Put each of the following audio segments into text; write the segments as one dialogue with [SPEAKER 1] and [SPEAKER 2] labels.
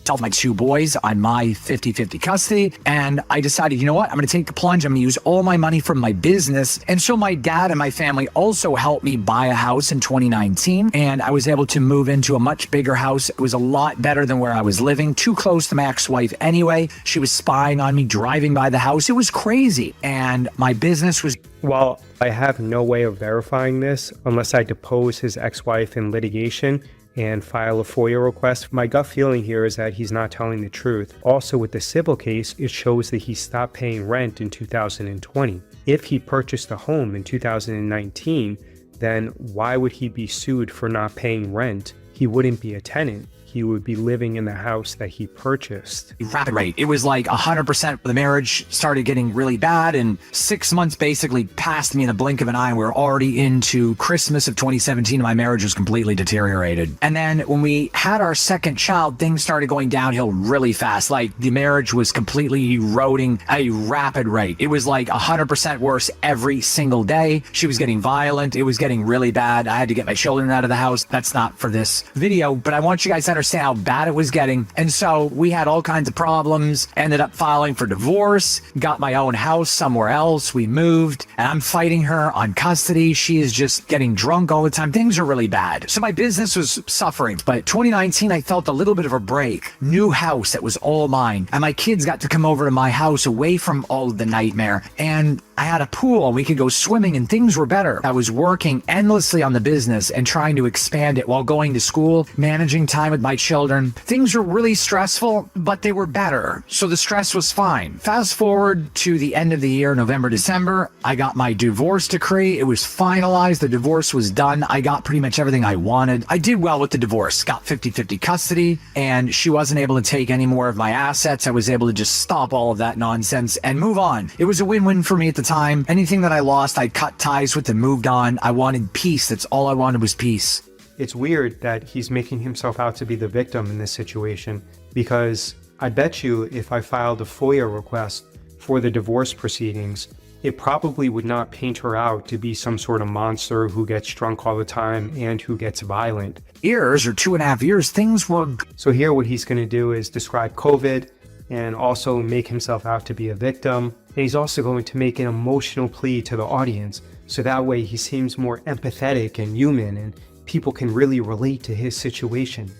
[SPEAKER 1] myself, my two boys on my 50-50 custody. And I decided, you know what? I'm going to take the plunge. I'm going to use all my money from my business. And so my dad and my family also helped me buy a house in 2019. And I was able to move into a much bigger house. It was a lot better than where I was living, too close to my ex-wife anyway. She was spying on me driving by the house. It was crazy. And my business was...
[SPEAKER 2] While I have no way of verifying this unless I depose his ex-wife in litigation and file a FOIA request, my gut feeling here is that he's not telling the truth. Also, with the civil case, it shows that he stopped paying rent in 2020. If he purchased a home in 2019, then why would he be sued for not paying rent? He wouldn't be a tenant. He would be living in the house that he purchased.
[SPEAKER 1] Rapid rate. It was like 100%. The marriage started getting really bad, and 6 months basically passed me in the blink of an eye. We were already into Christmas of 2017, and my marriage was completely deteriorated. And then when we had our second child, things started going downhill really fast. Like the marriage was completely eroding at a rapid rate. It was like 100% worse every single day. She was getting violent. It was getting really bad. I had to get my children out of the house. That's not for this video, but I want you guys to understand how bad it was getting. And so we had all kinds of problems, ended up filing for divorce, got my own house somewhere else. We moved, and I'm fighting her on custody. She is just getting drunk all the time. Things are really bad. So my business was suffering. But 2019, I felt a little bit of a break. New house that was all mine. And my kids got to come over to my house away from all of the nightmare. And I had a pool. We could go swimming and things were better. I was working endlessly on the business and trying to expand it while going to school, managing time with my children. Things were really stressful, but they were better. So the stress was fine. Fast forward to the end of the year, November, December, I got my divorce decree. It was finalized. The divorce was done. I got pretty much everything I wanted. I did well with the divorce, got 50-50 custody, and she wasn't able to take any more of my assets. I was able to just stop all of that nonsense and move on. It was a win-win for me at the time. Anything that I lost, I cut ties with and moved on. I wanted peace. That's all I wanted was peace.
[SPEAKER 2] It's weird that he's making himself out to be the victim in this situation, because I bet you if I filed a FOIA request for the divorce proceedings, it probably would not paint her out to be some sort of monster who gets drunk all the time and who gets violent.
[SPEAKER 1] Years or 2.5 years, things were...
[SPEAKER 2] So here what he's going to do is describe COVID and also make himself out to be a victim. And he's also going to make an emotional plea to the audience, so that way he seems more empathetic and human and people can really relate to his situation.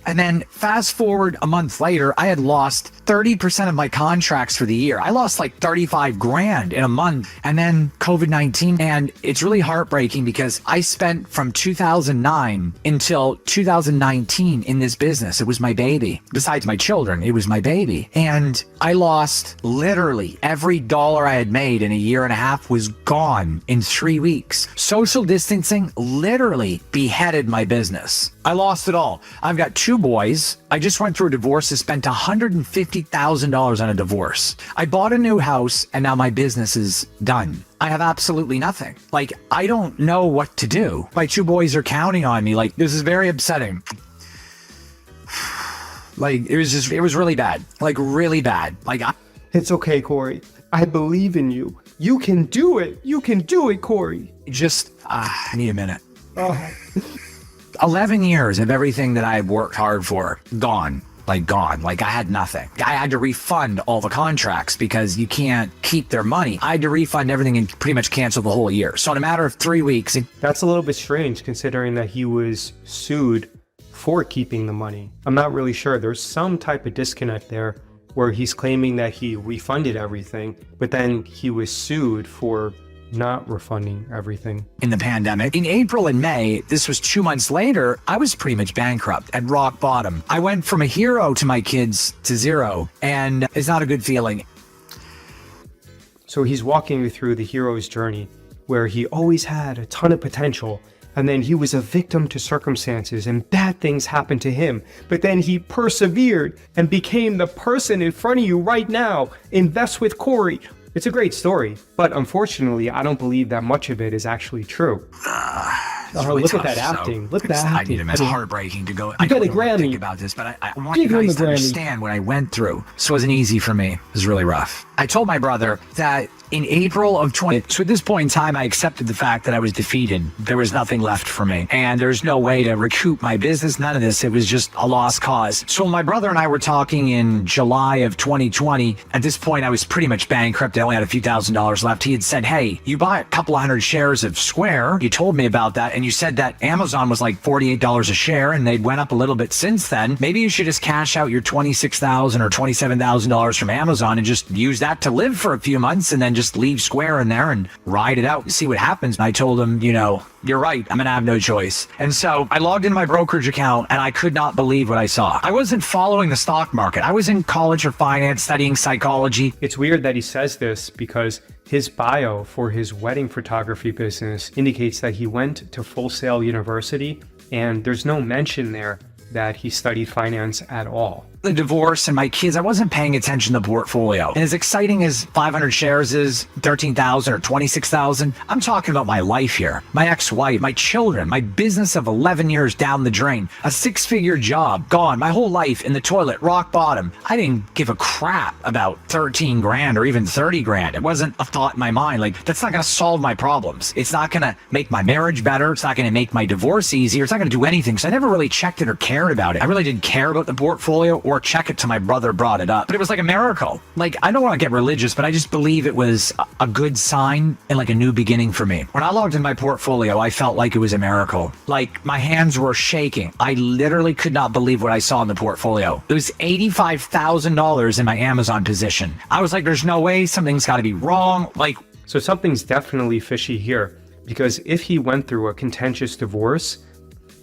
[SPEAKER 1] And then fast forward a month later, I had lost 30% of my contracts for the year. I lost like 35 grand in a month. And then COVID-19. And it's really heartbreaking because I spent from 2009 until 2019 in this business. It was my baby. Besides my children, it was my baby. And I lost literally every dollar I had made in a year and a half was gone in 3 weeks. Social distancing literally beheaded my business. I lost it all. I've got 2 boys. I just went through a divorce and spent $150,000 on a divorce. I bought a new house and now my business is done. I have absolutely nothing. Like, I don't know what to do. My 2 boys are counting on me. Like, this is very upsetting. Like, it was really bad. Like, really bad. Like,
[SPEAKER 2] It's okay, Corey. I believe in you. You can do it. You can do it, Corey.
[SPEAKER 1] I need a minute. 11 years of everything that I've worked hard for, gone. Like I had nothing. I had to refund all the contracts because you can't keep their money. I had to refund everything and pretty much cancel the whole year. So in a matter of 3 weeks.
[SPEAKER 2] That's a little bit strange considering that he was sued for keeping the money. I'm not really sure. There's some type of disconnect there where he's claiming that he refunded everything, but then he was sued for not refunding everything.
[SPEAKER 1] In the pandemic, in April and May, this was 2 months later, I was pretty much bankrupt at rock bottom. I went from a hero to my kids to zero, and it's not a good feeling.
[SPEAKER 2] So he's walking you through the hero's journey where he always had a ton of potential, and then he was a victim to circumstances and bad things happened to him. But then he persevered and became the person in front of you right now. Invest with Corey. It's a great story, but unfortunately, I don't believe that much of it is actually true.
[SPEAKER 1] Really
[SPEAKER 2] look
[SPEAKER 1] tough,
[SPEAKER 2] at that acting. Look at that acting.
[SPEAKER 1] It's heartbreaking to go.
[SPEAKER 2] You got a
[SPEAKER 1] don't
[SPEAKER 2] Grammy.
[SPEAKER 1] Think about this, but I want you guys to understand what I went through. This wasn't easy for me. It was really rough. I told my brother that in April of 20. So at this point in time, I accepted the fact that I was defeated. There was nothing left for me. And there's no way to recoup my business. None of this. It was just a lost cause. So my brother and I were talking in July of 2020. At this point, I was pretty much bankrupt. I only had a few $1,000s left. He had said, hey, you buy a couple of hundred shares of Square. You told me about that. And you said that Amazon was like $48 a share and they'd went up a little bit since then. Maybe you should just cash out your $26,000 or $27,000 from Amazon and just use that to live for a few months and then just leave Square in there and ride it out and see what happens. And I told him, you're right. I'm going to have no choice. And so I logged in my brokerage account and I could not believe what I saw. I wasn't following the stock market. I was in college for finance, studying psychology.
[SPEAKER 2] It's weird that he says this because his bio for his wedding photography business indicates that he went to Full Sail University, and there's no mention there that he studied finance at all.
[SPEAKER 1] The divorce and my kids, I wasn't paying attention to the portfolio. And as exciting as 500 shares is, 13,000 or 26,000, I'm talking about my life here. My ex-wife, my children, my business of 11 years down the drain, a 6-figure job, gone, my whole life in the toilet, rock bottom. I didn't give a crap about 13 grand or even 30 grand. It wasn't a thought in my mind. Like, that's not going to solve my problems. It's not going to make my marriage better. It's not going to make my divorce easier. It's not going to do anything. So I never really checked it or cared about it. I really didn't care about the portfolio or check it till my brother brought it up. But it was like a miracle. Like, I don't want to get religious, but I just believe it was a good sign and like a new beginning for me. When I logged in my portfolio, I felt like it was a miracle. Like, my hands were shaking. I literally could not believe what I saw in the portfolio. It was $85,000 in my Amazon position. I was like, there's no way, something's got to be wrong.
[SPEAKER 2] So something's definitely fishy here, because if he went through a contentious divorce,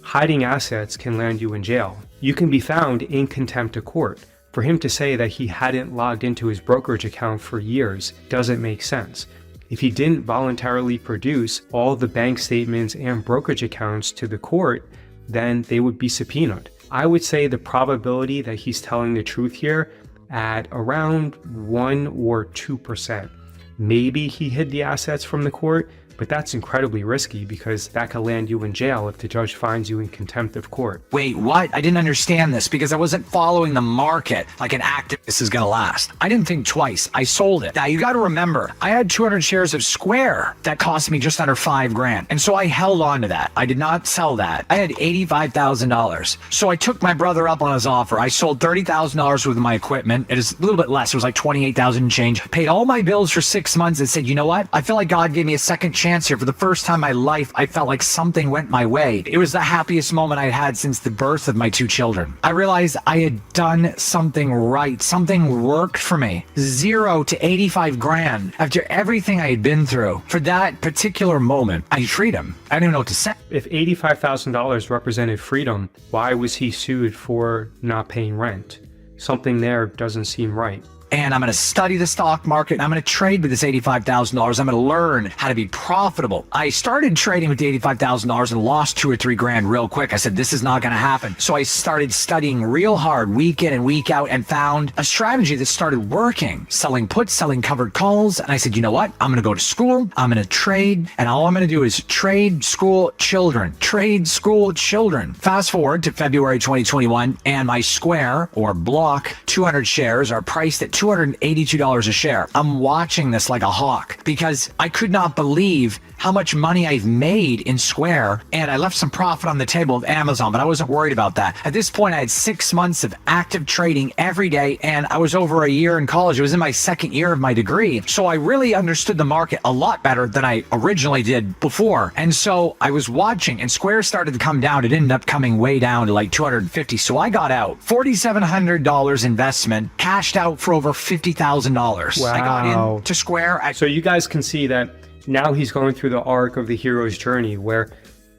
[SPEAKER 2] hiding assets can land you in jail. You can be found in contempt of court. For him to say that he hadn't logged into his brokerage account for years doesn't make sense. If he didn't voluntarily produce all the bank statements and brokerage accounts to the court, then they would be subpoenaed. I would say the probability that he's telling the truth here at around 1 or 2%. Maybe he hid the assets from the court, but that's incredibly risky because that could land you in jail if the judge finds you in contempt of court.
[SPEAKER 1] Wait, what? I didn't understand this because I wasn't following the market like an activist is going to last. I didn't think twice. I sold it. Now, you got to remember, I had 200 shares of Square that cost me just under $5 grand. And so I held on to that. I did not sell that. I had $85,000. So I took my brother up on his offer. I sold $30,000 worth of my equipment. It is a little bit less. It was like $28,000 and change. Paid all my bills for 6 months and said, you know what? I feel like God gave me a second chance here. For the first time in my life, I felt like something went my way. It was the happiest moment I had since the birth of my 2 children. I realized I had done something right. Something worked for me. 0 to 85 grand after everything I had been through. For that particular moment, I had freedom. I didn't even know what to say.
[SPEAKER 2] If $85,000 represented freedom, why was he sued for not paying rent? Something there doesn't seem right.
[SPEAKER 1] And I'm going to study the stock market and I'm going to trade with this $85,000. I'm going to learn how to be profitable. I started trading with the $85,000 and lost 2 or 3 grand real quick. I said, this is not going to happen. So I started studying real hard week in and week out and found a strategy that started working, selling puts, selling covered calls. And I said, you know what? I'm going to go to school. I'm going to trade. And all I'm going to do is trade, school, children, trade, school, children. Fast forward to February 2021 and my Square or Block 200 shares are priced at $282 a share. I'm watching this like a hawk because I could not believe how much money I've made in Square, and I left some profit on the table of Amazon, but I wasn't worried about that. At this point, I had 6 months of active trading every day, and I was over a year in college. It was in my second year of my degree, so I really understood the market a lot better than I originally did before. And so I was watching, and Square started to come down. It ended up coming way down to like 250, so I got out. $4,700 investment, cashed out for over $50,000.
[SPEAKER 2] Wow.
[SPEAKER 1] I got into Square.
[SPEAKER 2] So you guys can see that now he's going through the arc of the hero's journey where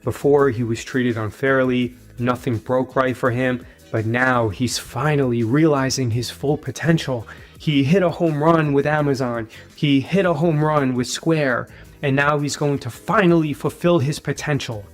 [SPEAKER 2] before he was treated unfairly, nothing broke right for him, but now he's finally realizing his full potential. He hit a home run with Amazon, he hit a home run with Square, and now he's going to finally fulfill his potential.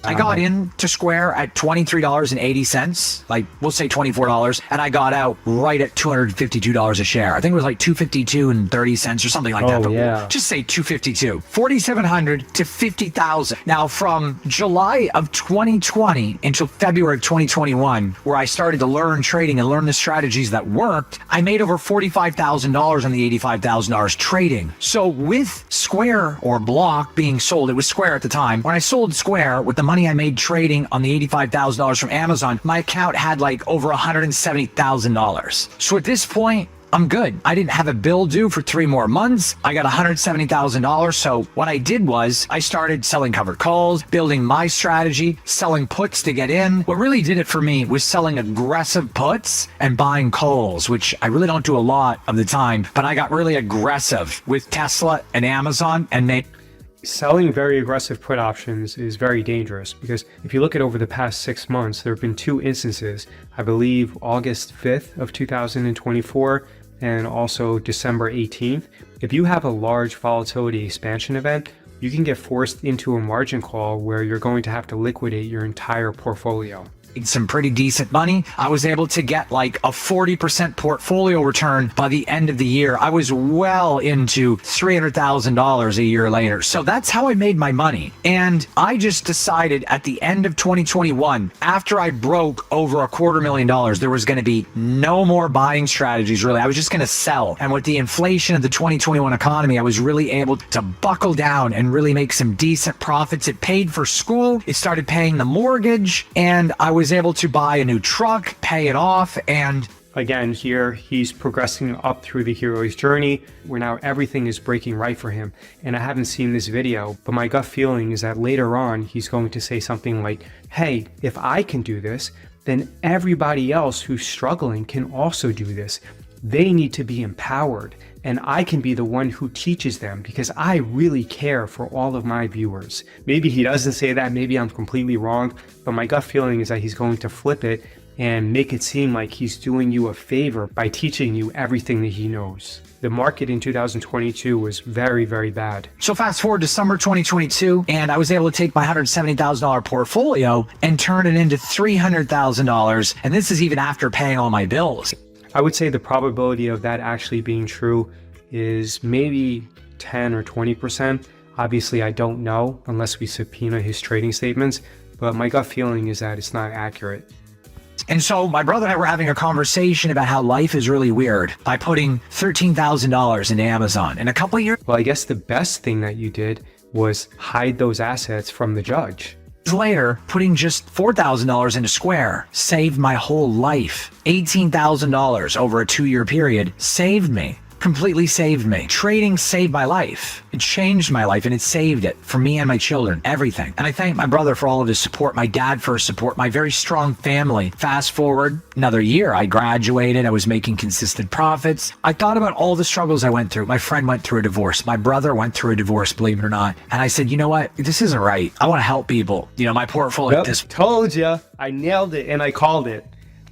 [SPEAKER 1] I got into Square at $23.80, like we'll say $24, and I got out right at $252 a share. I think it was like $252.30 or something like that. But
[SPEAKER 2] yeah.
[SPEAKER 1] just say $252. $4,700 to $50,000. Now, from July of 2020 until February of 2021, where I started to learn trading and learn the strategies that worked, I made over $45,000 on the $85,000 trading. So with Square or Block being sold, it was Square at the time. When I sold Square with the money I made trading on the $85,000 from Amazon, my account had like over $170,000. So at this point, I'm good. I didn't have a bill due for 3 more months. I got $170,000. So what I did was I started selling covered calls, building my strategy, selling puts to get in. What really did it for me was selling aggressive puts and buying calls, which I really don't do a lot of the time, but I got really aggressive with Tesla and Amazon and made.
[SPEAKER 2] Selling very aggressive put options is very dangerous because if you look at over the past 6 months, there have been 2 instances, I believe August 5th of 2024 and also December 18th. If you have a large volatility expansion event, you can get forced into a margin call where you're going to have to liquidate your entire portfolio.
[SPEAKER 1] Some pretty decent money. I was able to get like a 40% portfolio return by the end of the year. I was well into $300,000 a year later. So that's how I made my money. And I just decided at the end of 2021, after I broke over $250,000, there was going to be no more buying strategies really. I was just going to sell. And with the inflation of the 2021 economy, I was really able to buckle down and really make some decent profits. It paid for school. It started paying the mortgage, and I was able to buy a new truck, pay it off, and
[SPEAKER 2] again, here he's progressing up through the hero's journey where now everything is breaking right for him. And I haven't seen this video, but my gut feeling is that later on he's going to say something like, hey, if I can do this, then everybody else who's struggling can also do this. They need to be empowered, and I can be the one who teaches them because I really care for all of my viewers. Maybe he doesn't say that, maybe I'm completely wrong, but my gut feeling is that he's going to flip it and make it seem like he's doing you a favor by teaching you everything that he knows. The market in 2022 was very, very bad.
[SPEAKER 1] So fast forward to summer 2022, and I was able to take my $170,000 portfolio and turn it into $300,000. And this is even after paying all my bills.
[SPEAKER 2] I would say the probability of that actually being true is maybe 10 or 20%. Obviously, I don't know unless we subpoena his trading statements, but my gut feeling is that it's not accurate.
[SPEAKER 1] And so my brother and I were having a conversation about how life is really weird by putting $13,000 into Amazon in a couple of years.
[SPEAKER 2] Well, I guess the best thing that you did was hide those assets from the judge.
[SPEAKER 1] Later, putting just $4,000 into Square saved my whole life. $18,000 over a 2-year period saved me. Completely saved me. Trading saved my life. It changed my life and it saved it for me and my children, everything. And I thank my brother for all of his support, my dad for his support, my very strong family. Fast forward another year, I graduated, I was making consistent profits. I thought about all the struggles I went through. My friend went through a divorce. My brother went through a divorce, believe it or not. And I said, you know what? This isn't right. I want to help people. You know, my portfolio.
[SPEAKER 2] Yep, told ya. I nailed it and I called it.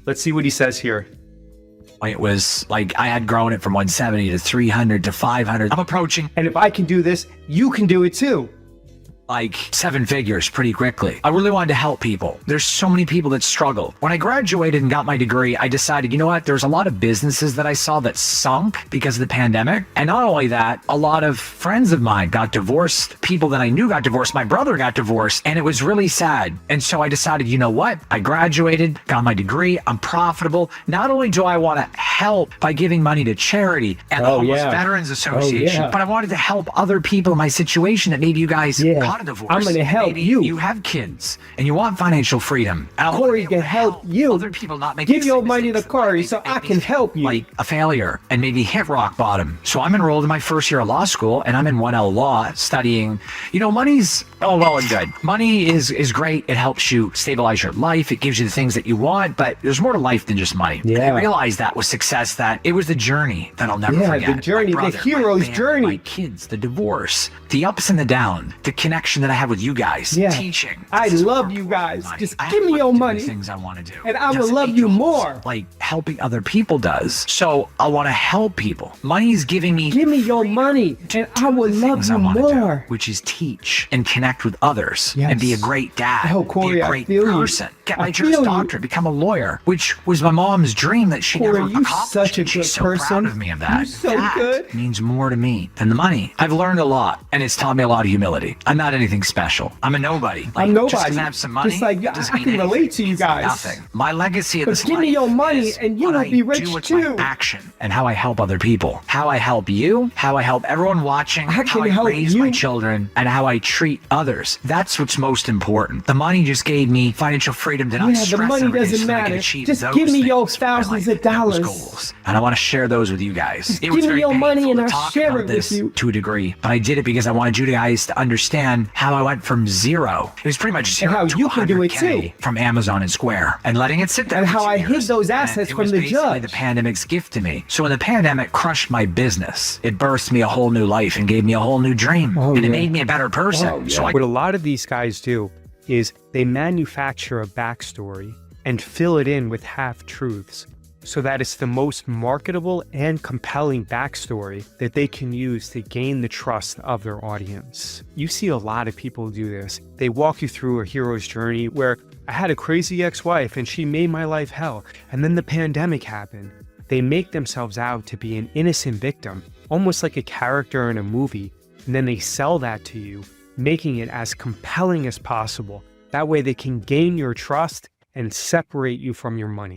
[SPEAKER 2] Let's see what he says here.
[SPEAKER 1] It was like I had grown it from 170 to 300 to 500. I'm approaching.
[SPEAKER 2] And if I can do this, you can do it too.
[SPEAKER 1] Like 7 figures pretty quickly. I really wanted to help people. There's so many people that struggle. When I graduated and got my degree, I decided, you know what? There's a lot of businesses that I saw that sunk because of the pandemic. And not only that, a lot of friends of mine got divorced. People that I knew got divorced. My brother got divorced. And it was really sad. And so I decided, you know what? I graduated, got my degree. I'm profitable. Not only do I want to help by giving money to charity and the Homeless Veterans Association, but I wanted to help other people in my situation that maybe you guys got a divorce.
[SPEAKER 2] I'm going to help
[SPEAKER 1] maybe
[SPEAKER 2] you.
[SPEAKER 1] You have kids and you want financial freedom. And
[SPEAKER 2] Corey can help you.
[SPEAKER 1] Other people not make
[SPEAKER 2] Give your money to Corey so I can help you.
[SPEAKER 1] Like a failure and maybe hit rock bottom. So I'm enrolled in my first year of law school and I'm in 1L law studying. You know, money's well and good. Money is great. It helps you stabilize your life. It gives you the things that you want, but there's more to life than just money.
[SPEAKER 2] Yeah.
[SPEAKER 1] And I realized that with success. success that it was the journey that I'll never forget.
[SPEAKER 2] The journey,
[SPEAKER 1] My brother,
[SPEAKER 2] the hero's
[SPEAKER 1] my family,
[SPEAKER 2] journey.
[SPEAKER 1] my kids, the divorce, the ups and the downs, the connection that I have with you guys, teaching.
[SPEAKER 2] I love you guys. Just give me your money.
[SPEAKER 1] Things I want to do.
[SPEAKER 2] And I will love you more.
[SPEAKER 1] Like helping other people does. So I want to help people. Money is giving me.
[SPEAKER 2] Give me your money and I will love you more.
[SPEAKER 1] Which is teach and connect with others and be a great dad.
[SPEAKER 2] Oh, Corey,
[SPEAKER 1] be a great person. Get my Juris Doctorate, become a lawyer, which was my mom's dream that she never accomplished.
[SPEAKER 2] Such a good
[SPEAKER 1] She's so
[SPEAKER 2] person.
[SPEAKER 1] proud of me of that.
[SPEAKER 2] You're so
[SPEAKER 1] that
[SPEAKER 2] good.
[SPEAKER 1] Means more to me than the money. I've learned a lot, and it's taught me a lot of humility. I'm not anything special. I'm a nobody. Like,
[SPEAKER 2] I'm nobody.
[SPEAKER 1] Just 'cause I have some money.
[SPEAKER 2] Just like I can relate to you guys.
[SPEAKER 1] Nothing. My legacy of this life.
[SPEAKER 2] Give me your money, and you will be rich too.
[SPEAKER 1] My action and how I help other people. How I help you. How I help everyone watching. How I raise my children, and how I treat others. That's what's most important. The money just gave me financial freedom to not stress.
[SPEAKER 2] The money doesn't matter. Just give me your thousands of dollars.
[SPEAKER 1] Goals. And I want to share those with you guys.
[SPEAKER 2] Give me your money and I'll share it with you.
[SPEAKER 1] To a degree. But I did it because I wanted you guys to understand how I went from zero. It was pretty much zero
[SPEAKER 2] and how
[SPEAKER 1] to
[SPEAKER 2] you can do it too.
[SPEAKER 1] From Amazon and Square. And letting it sit there.
[SPEAKER 2] And how I hid those assets from the judge.
[SPEAKER 1] The pandemic's gift to me. So when the pandemic crushed my business, it birthed me a whole new life and gave me a whole new dream. And it made me a better person. So
[SPEAKER 2] what a lot of these guys do is they manufacture a backstory and fill it in with half-truths so that it's the most marketable and compelling backstory that they can use to gain the trust of their audience. You see a lot of people do this. They walk you through a hero's journey where I had a crazy ex-wife and she made my life hell, and then the pandemic happened. They make themselves out to be an innocent victim, almost like a character in a movie, and then they sell that to you, making it as compelling as possible. That way they can gain your trust and separate you from your money.